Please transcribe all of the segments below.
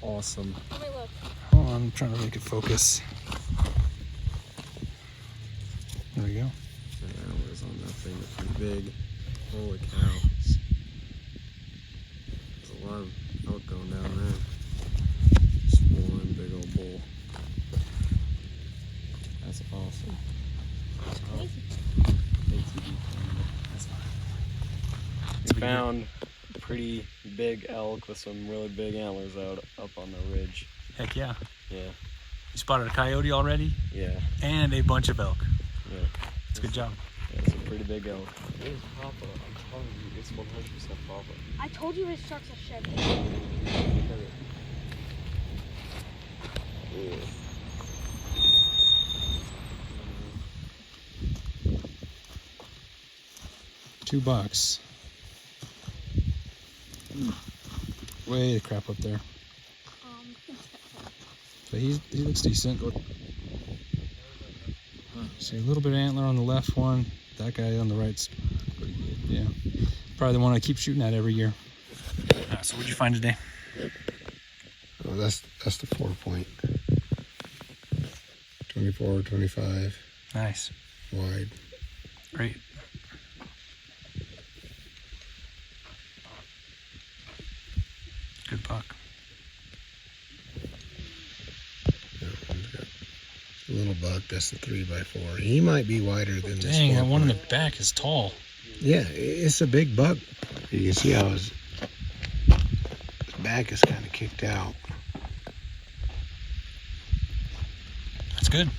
awesome. Let me look. Hold on, I'm trying to make it focus. There we go. The antlers on that thing are pretty big. Holy cow. There's a lot of elk going down there. Just one big old bull. That's awesome. It's crazy. We found a pretty big elk with some really big antlers out up on the ridge. Heck yeah. Yeah. You spotted a coyote already? Yeah. And a bunch of elk. Yeah. That's a good job. Yeah, it's a pretty big elk. It is Papa. I'm telling you, it's 100% Papa. I told you his truck's a Chevy. $2. Way to crap up there. But he looks decent. See a little bit of antler on the left one. That guy on the right's pretty good. Yeah, probably the one I keep shooting at every year. So what'd you find today? Oh, that's the 4-point. 24, 25. Nice. Wide. Great. Good buck. That one's got a little buck. That's the 3x4. He might be wider than this. Dang, that one in the back is tall. Yeah, it's a big buck. You can see how his back is kind of kicked out. That's good.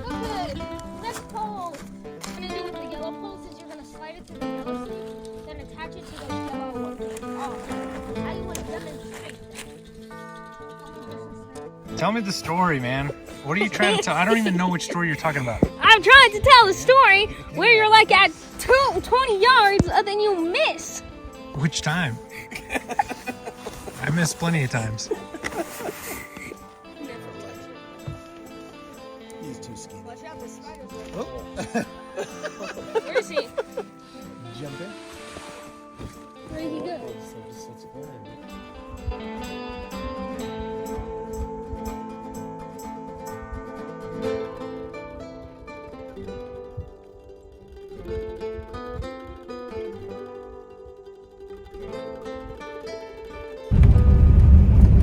Good. Next pole. What you're gonna do with the yellow pole is you're gonna slide it to the yellow stick, then attach it to the yellow one. Oh, how you want to demonstrate that? Tell me the story, man. What are you trying to tell? I don't even know which story you're talking about. I'm trying to tell a story where you're like at 20 yards and then you miss. Which time? I missed plenty of times. He's too skinny. Watch out, the spider's Oh. Where is he? Jump in. Where did he go?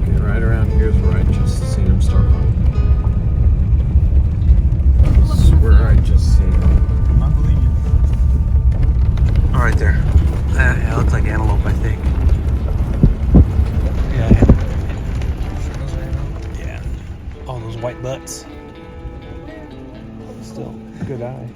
Okay, right around here's where I just seen him start running. I swear I just seen him. I believe you. All right there. It looks like antelope, I think. Yeah. All those white butts. Still, good eye.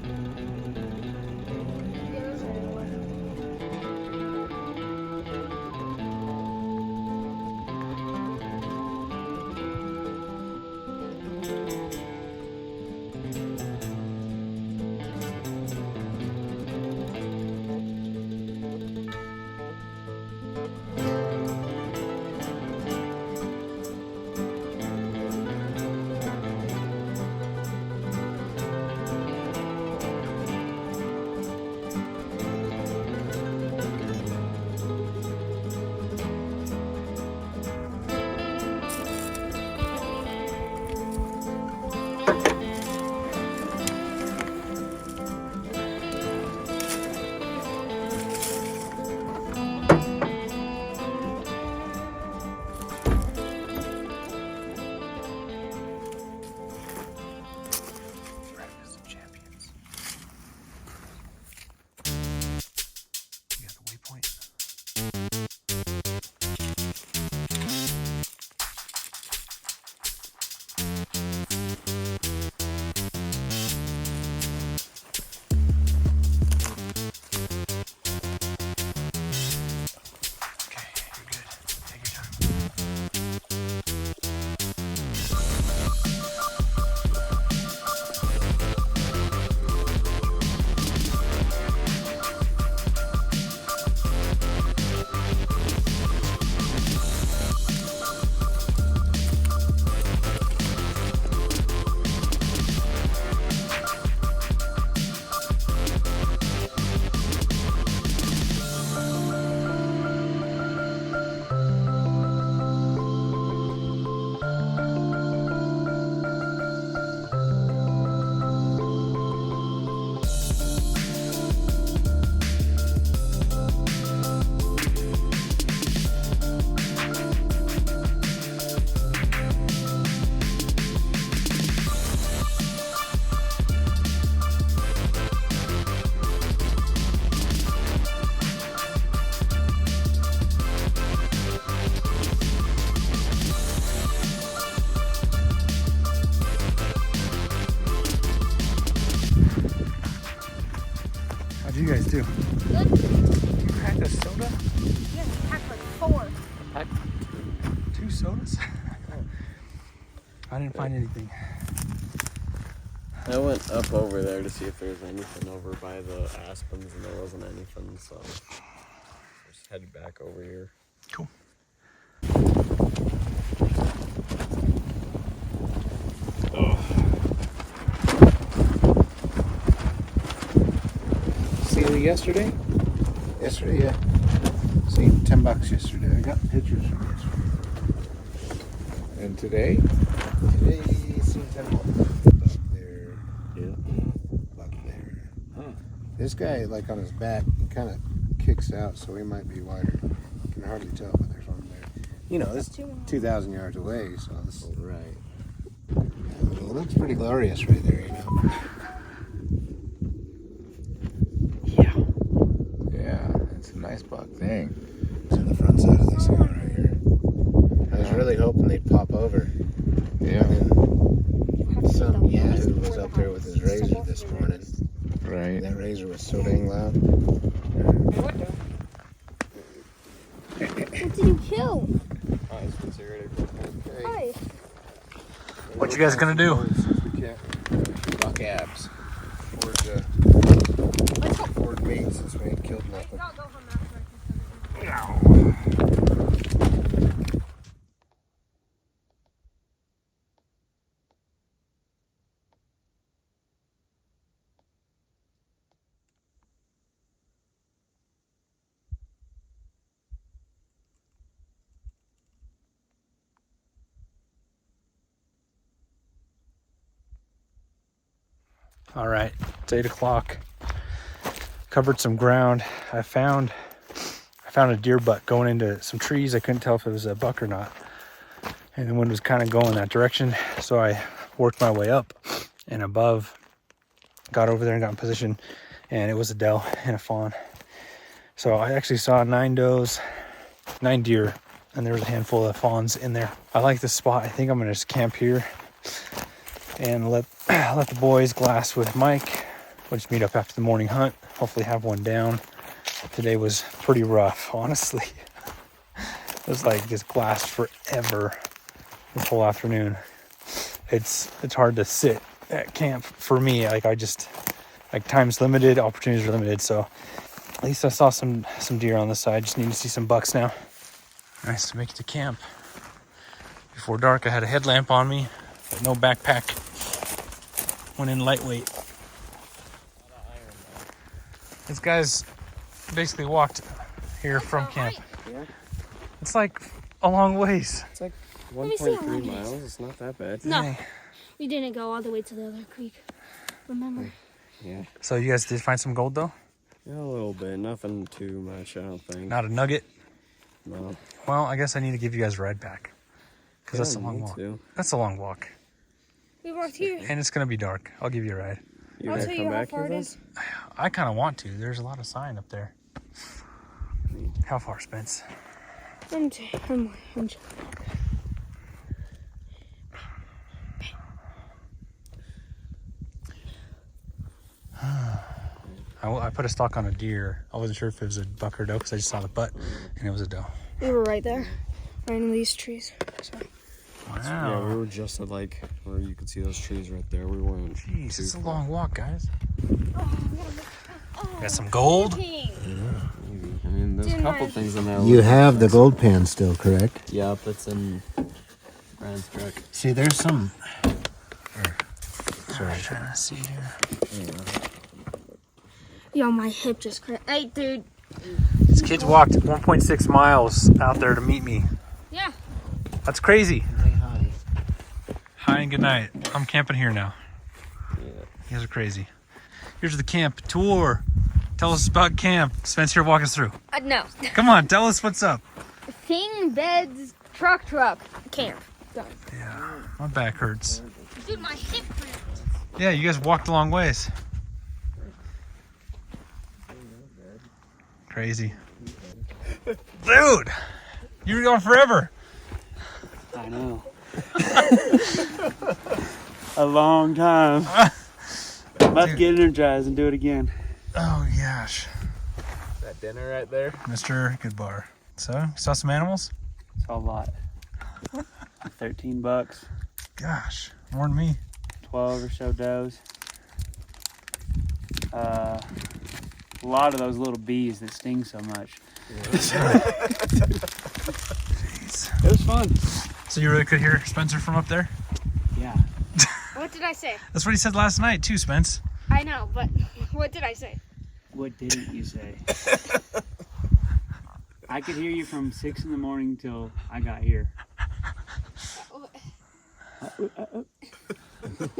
What'd you guys do? Good. You packed a soda? Yeah, we packed like 4. 2 sodas? I didn't find anything. I went up over there to see if there was anything over by the aspens, and there wasn't anything, so just headed back over here. Cool. See you yesterday? Yesterday, yeah. Seen $10 yesterday. I got pictures from yesterday. And today? Today, seen $10. Buck there. Yeah. Buck there. Huh. This guy, like on his back, he kind of kicks out, so he might be wider. You can hardly tell, but there's one there. You know, this 2,000 yards away, so this. Right. It looks pretty glorious right there, you know. Yeah, it's a nice buck thing. It's on the front side of this one right here. I was really hoping they'd pop over. Yeah, And some yahoo was up there with his razor this morning. right. That razor was so dang loud. What did you kill? Hi. What you guys gonna do? We can't buck abs. Ford meat since we ain't killed nothing. Don't go from that direction. All right, it's 8 o'clock. Covered some ground. I found a deer butt going into some trees. I couldn't tell if it was a buck or not. And the wind was kind of going that direction. So I worked my way up and above, got over there and got in position. And it was a doe and a fawn. So I actually saw 9 does, 9 deer, and there was a handful of fawns in there. I like this spot. I think I'm gonna just camp here and let the boys glass with Mike. We'll just meet up after the morning hunt. Hopefully have one down. Today was pretty rough, honestly. It was like just glassed forever this whole afternoon. It's hard to sit at camp for me. Like time's limited, opportunities are limited. So at least I saw some deer on the side. Just need to see some bucks now. Nice to make it to camp. Before dark, I had a headlamp on me, but no backpack. Went in lightweight. This guy's basically walked here from camp. Yeah. It's like a long ways. It's like me see how 1.3 long it miles. It's not that bad. No, Dang. we didn't go all the way to the other creek. Remember? Yeah. So you guys did find some gold though? Yeah, a little bit. Nothing too much, I don't think. Not a nugget? No. Well, I guess I need to give you guys a ride back. Because that's a long walk. Too. That's a long walk. We walked here. And it's going to be dark. I'll give you a ride. You I'll gonna tell come you how back far here it then? is. I kind of want to. There's a lot of sign up there. How far, Spence? I'm I put a stock on a deer. I wasn't sure if it was a buck or doe because I just saw the butt and it was a doe. We were right there, right in these trees. So. Wow. Yeah, we were just at like where you could see those trees right there. We weren't. Jeez, too it's a far. long walk, guys. Got some gold. Maybe. I mean, there's a couple things in there. You have the gold pan still, correct? Yep, it's in Brian's truck. See, there's some. Sorry, I'm trying to see here. Yo, my hip just cracked. Hey, dude. These kids walked 1.6 miles out there to meet me. Yeah. That's crazy. Say hi. Hi and good night. I'm camping here now. Yeah. You guys are crazy. Here's the camp tour. Tell us about camp. Spence here, walk us through. No. Come on, tell us what's up. Thing, beds, truck, camp. Done. Yeah, my back hurts. Dude, my hip cracked. Yeah, you guys walked a long ways. Crazy. Dude, you were going forever. I know. A long time. I'm about to get energized and do it again. Oh gosh, That dinner right there. Mr. Good Bar. So, you saw some animals? Saw a lot. $13. Gosh, more than me. 12 or so does. A lot of those little bees that sting so much. Jeez. It was fun. So you really could hear Spencer from up there? Yeah. What did I say? That's what he said last night too, Spence. I know, but what did I say? What didn't you say? I could hear you from 6 in the morning till I got here.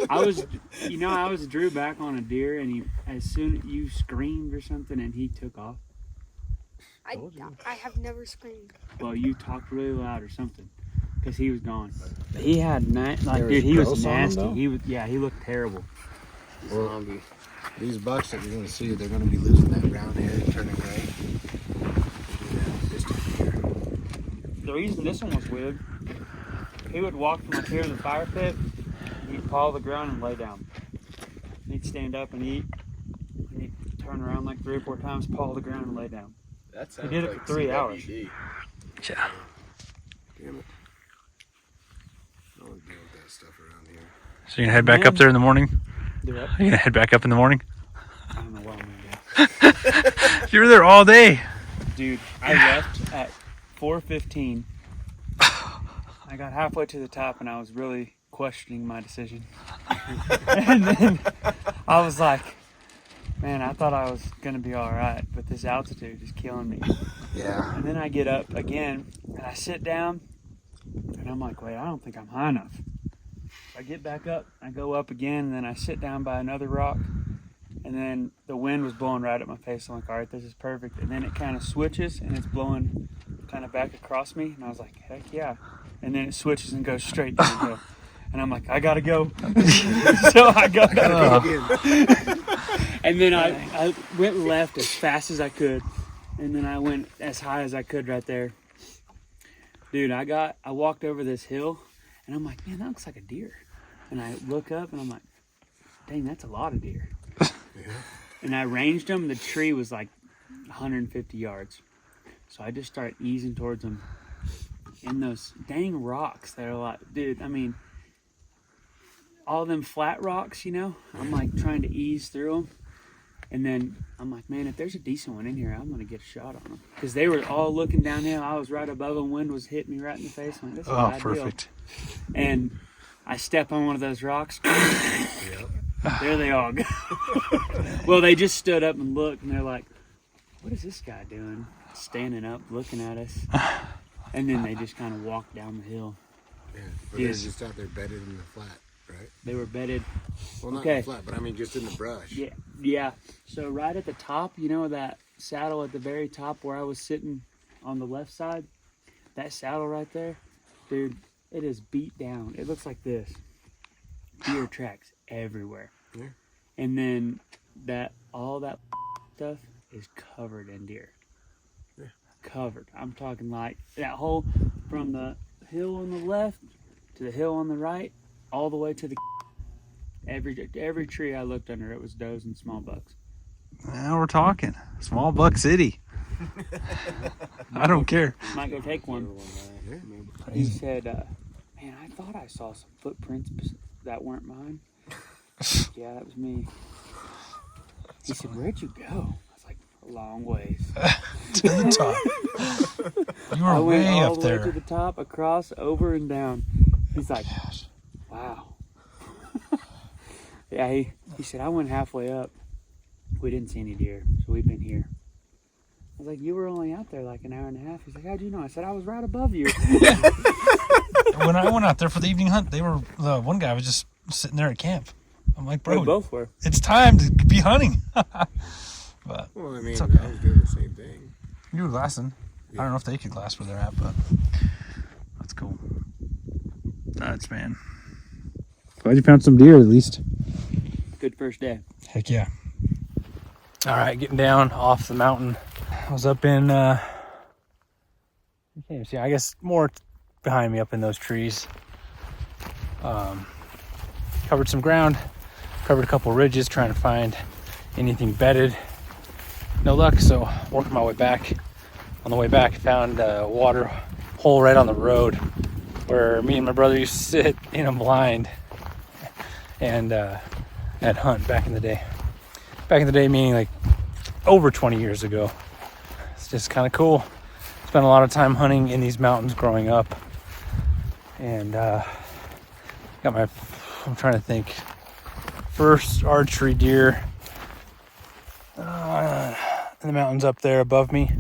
I was drew back on a deer, and as soon you screamed or something, and he took off. I have never screamed. Well, you talked really loud or something, because he was gone. He had There dude, he was was gross on him, nasty. though? He looked terrible. Well, these bucks that you're going to see, they're going to be losing that brown hair and turning gray. This time of year. The reason this one was weird, he would walk from up here to the fire pit, he'd paw the ground and lay down. He'd stand up and eat, and he'd turn around like 3 or 4 times, paw the ground and lay down. That He did it for 3 hours. Yeah. Damn it. I don't deal with that stuff around here. So you're gonna head back up there in the morning? Do it. You're gonna head back up in the morning? I don't know what I'm gonna do. You were there all day. Dude, I left at 4:15. I got halfway to the top and I was really questioning my decision. And then I was like, man, I thought I was gonna be all right, but this altitude is killing me. Yeah. And then I get up again and I sit down and I'm like, wait, I don't think I'm high enough. I get back up, I go up again, and then I sit down by another rock, and then the wind was blowing right at my face. I'm like, all right, this is perfect. And then it kind of switches and it's blowing kind of back across me, and I was like, heck yeah. And then it switches and goes straight downhill. And I'm like, I gotta go. So I go. And then I went left as fast as I could, and then I went as high as I could right there. Dude, I walked over this hill, and I'm like, man, that looks like a deer. And I look up, and I'm like, dang, that's a lot of deer. And I ranged them. The tree was like 150 yards. So I just start easing towards them. In those dang rocks that are like, dude, I mean, all them flat rocks, you know, I'm like trying to ease through them. And then I'm like, man, if there's a decent one in here, I'm going to get a shot on them. Because they were all looking downhill. I was right above them. Wind was hitting me right in the face. I'm like, this is Oh, ideal. perfect. And I step on one of those rocks. There they all go. Well, they just stood up and looked, and they're like, what is this guy doing? Standing up, looking at us. And then they just kind of walked down the hill. Yeah, but they're just out there bedded in the flat, right? They were bedded. Well, not Okay. in the flat, but I mean just in the brush. Yeah. So right at the top, you know that saddle at the very top where I was sitting on the left side? That saddle right there, dude, it is beat down. It looks like this. Deer tracks everywhere. Yeah. And then all that stuff is covered in deer. Yeah. Covered. I'm talking like that whole, from the hill on the left to the hill on the right, all the way to the every tree I looked under, it was does and small bucks. Now we're talking. Small buck city. I don't care. Might go take one. Yeah. He said, man, I thought I saw some footprints that weren't mine. Yeah, that was me. He said, where'd you go? I was like, a long ways. To the top. You I were went way all up the way to there. the top, across, over, and down. He's like, wow. Yeah, he said, I went halfway up. We didn't see any deer, so we've been here. I was like, you were only out there like an hour and a half. He's like, how'd you know? I said, I was right above you. When I went out there for the evening hunt, one guy was just sitting there at camp. I'm like, We bro, both were. it's time to be hunting. But Well, I mean, it's okay. I was doing the same thing. You were glassing. I don't know if they could glass where they're at, but that's cool. Nuts, man. Glad you found some deer at least. Good first day. Heck yeah. All right, getting down off the mountain. I was up in, you can't even see, I guess more behind me up in those trees. Covered some ground, covered a couple ridges trying to find anything bedded. no luck, so working my way back. On the way back, I found a water hole right on the road where me and my brother used to sit in a blind and hunt back in the day. Back in the day, meaning like over 20 years ago. It's just kind of cool. Spent a lot of time hunting in these mountains growing up, and got my, I'm trying to think, first archery deer in the mountains up there above me.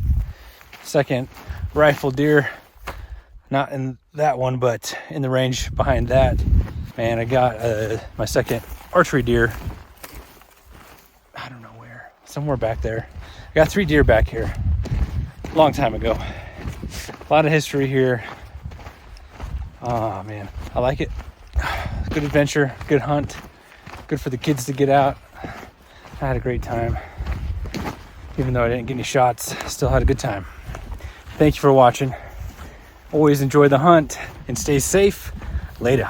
Second rifle deer, not in that one, but in the range behind that. And I got my second archery deer, I don't know where, somewhere back there. I got 3 deer back here a long time ago. A lot of history here. Oh man, I like it. Good adventure, good hunt, good for the kids to get out. I had a great time. Even though I didn't get any shots, still had a good time. Thank you for watching. Always enjoy the hunt and stay safe. Later.